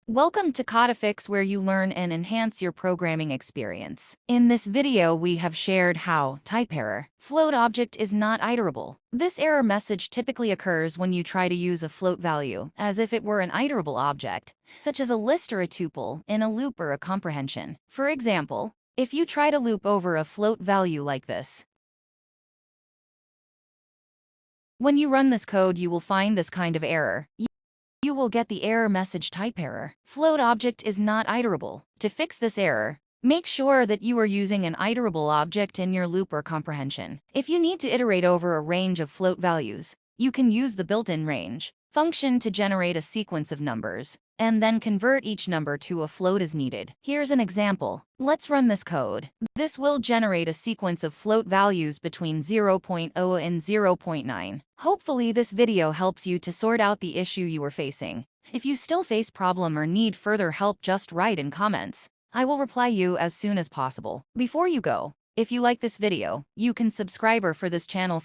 Welcome to Codifix, where you learn and enhance your programming experience. In this video, we have shared how TypeError float object is not iterable. This error message typically occurs when you try to use a float value as if it were an iterable object, such as a list or a tuple, in a loop or a comprehension. For example, if you try to loop over a float value like this, when you run this code, you will find this kind of error. You will get the error message TypeError. Float object is not iterable. To fix this error, make sure that you are using an iterable object in your loop or comprehension. If you need to iterate over a range of float values, you can use the built-in range function to generate a sequence of numbers, and then convert each number to a float as needed. Here's an example. Let's run this code. This will generate a sequence of float values between 0.0 and 0.9. Hopefully this video helps you to sort out the issue you are facing. If you still face problem or need further help, just write in comments. I will reply you as soon as possible. Before you go, if you like this video, you can subscribe for this channel